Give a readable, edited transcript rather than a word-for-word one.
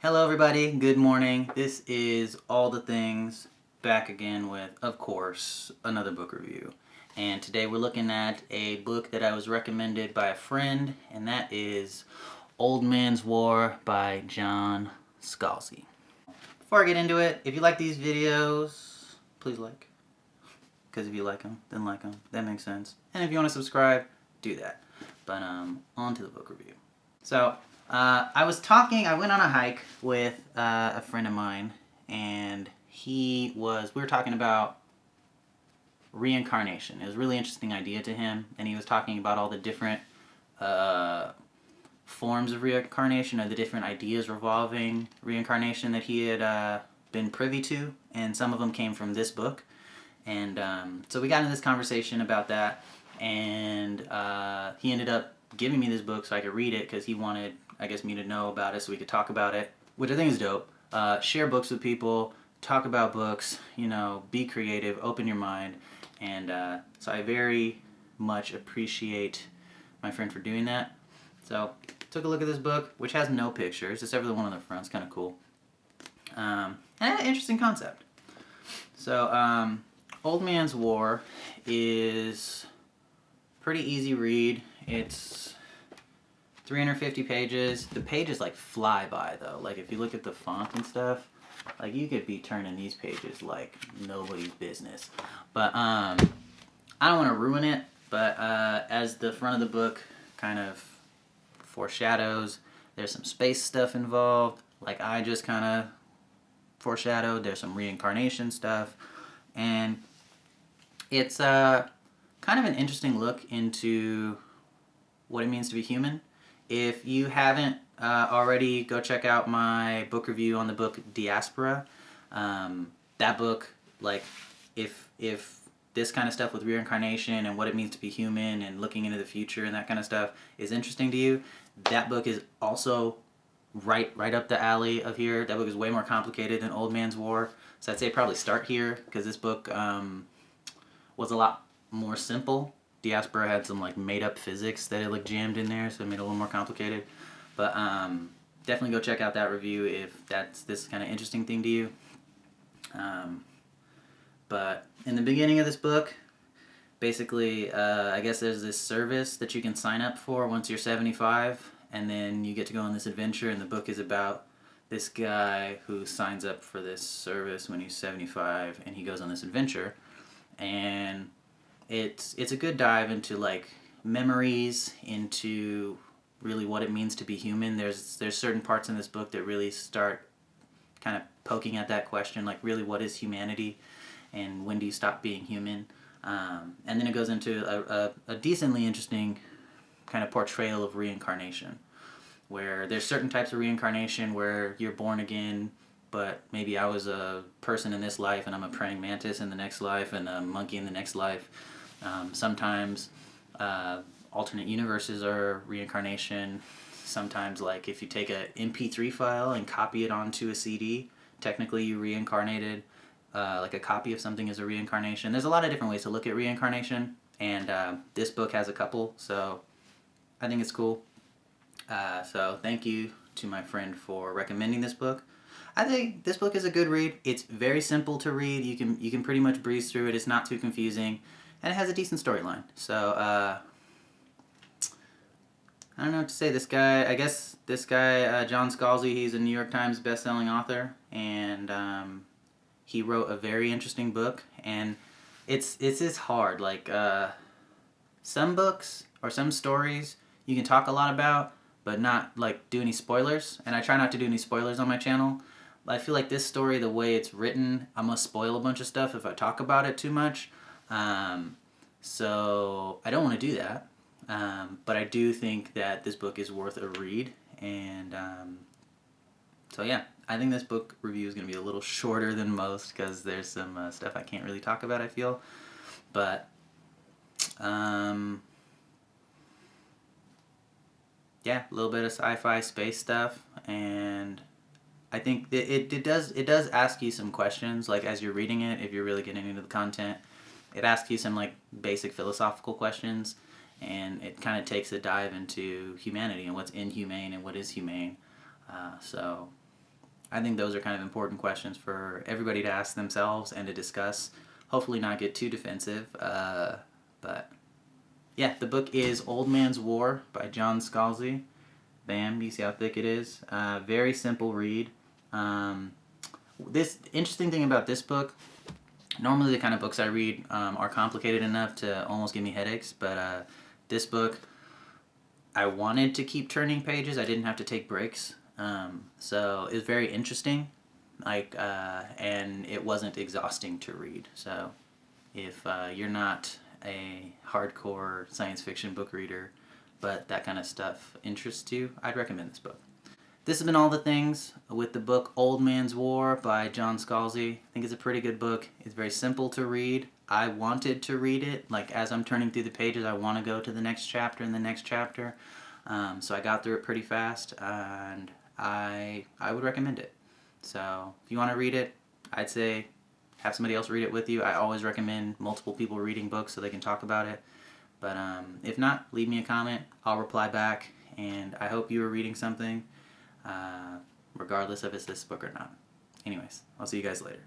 Hello everybody, good morning. This is All the Things, back again with, of course, another book review. And today we're looking at a book that I was recommended by a friend, and that is Old Man's War by John SCALZI. Before I get into it, if you like these videos, please like. Because if you like them, then like them. That makes sense. And if you want to subscribe, do that. But on to the book review. So, I went on a hike with a friend of mine, and we were talking about reincarnation. It was a really interesting idea to him, and he was talking about all the different forms of reincarnation, or the different ideas revolving reincarnation that he had been privy to, and some of them came from this book. And so we got into this conversation about that, and he ended up giving me this book so I could read it because he wanted, I guess, me to know about it so we could talk about it, which I think is dope. Share books with people, talk about books, be creative, open your mind, and so I very much appreciate my friend for doing that. So took a look at this book, which has no pictures, except for the one on the front. It's kind of cool. And an interesting concept. So, Old Man's War is pretty easy read. It's 350 pages. The pages like fly by though. Like if you look at the font and stuff, like you could be turning these pages like nobody's business. But I don't want to ruin it, but as the front of the book kind of foreshadows, there's some space stuff involved. Like I just kind of foreshadowed, there's some reincarnation stuff, and it's kind of an interesting look into what it means to be human. If you haven't already, go check out my book review on the book Diaspora. That book, like, if this kind of stuff with reincarnation and what it means to be human and looking into the future and that kind of stuff is interesting to you, that book is also right up the alley of here. That book is way more complicated than Old Man's War, so I'd say probably start here because this book was a lot more simple. Diaspora had some like made up physics that it like jammed in there, so it made it a little more complicated. But definitely go check out that review if this kind of interesting thing to you. But in the beginning of this book, basically, I guess there's this service that you can sign up for once you're 75, and then you get to go on this adventure, and the book is about this guy who signs up for this service when he's 75, and he goes on this adventure, and it's a good dive into like memories, into really what it means to be human. There's certain parts in this book that really start kind of poking at that question, like really what is humanity, and when do you stop being human? And then it goes into a decently interesting kind of portrayal of reincarnation, where there's certain types of reincarnation where you're born again, but maybe I was a person in this life and I'm a praying mantis in the next life and a monkey in the next life. Sometimes alternate universes are reincarnation. Sometimes, like if you take a MP3 file and copy it onto a CD, technically you reincarnated. Like a copy of something is a reincarnation. There's a lot of different ways to look at reincarnation, and this book has a couple, so I think it's cool. So thank you to my friend for recommending this book. I think this book is a good read. It's very simple to read. You can pretty much breeze through it. It's not too confusing, and it has a decent storyline. So I don't know what to say. This guy, John SCALZI, he's a New York Times best-selling author, and he wrote a very interesting book, and it's just hard. Like some books or some stories you can talk a lot about, but not like do any spoilers. And I try not to do any spoilers on my channel. But I feel like this story, the way it's written, I'm gonna spoil a bunch of stuff if I talk about it too much. So I don't want to do that. But I do think that this book is worth a read, and so yeah, I think this book review is going to be a little shorter than most because there's some stuff I can't really talk about, I feel. But yeah, a little bit of sci-fi space stuff, and I think that it does ask you some questions, like as you're reading it, if you're really getting into the content. It asks you some like basic philosophical questions, and it kind of takes a dive into humanity and what's inhumane and what is humane. So I think those are kind of important questions for everybody to ask themselves and to discuss. Hopefully not get too defensive. But yeah, the book is Old Man's War by John Scalzi. Bam, you see how thick it is? Very simple read. This interesting thing about this book, normally the kind of books I read are complicated enough to almost give me headaches, but this book, I wanted to keep turning pages. I didn't have to take breaks. So it was very interesting, and it wasn't exhausting to read. So if you're not a hardcore science fiction book reader, but that kind of stuff interests you, I'd recommend this book. This has been all the things with the book Old Man's War by John Scalzi. I think it's a pretty good book. It's very simple to read. I wanted to read it. Like, as I'm turning through the pages, I want to go to the next chapter and the next chapter. So I got through it pretty fast, and I would recommend it. So if you want to read it, I'd say have somebody else read it with you. I always recommend multiple people reading books so they can talk about it. But if not, leave me a comment. I'll reply back, and I hope you are reading something, regardless of if it's this book or not. Anyways, I'll see you guys later.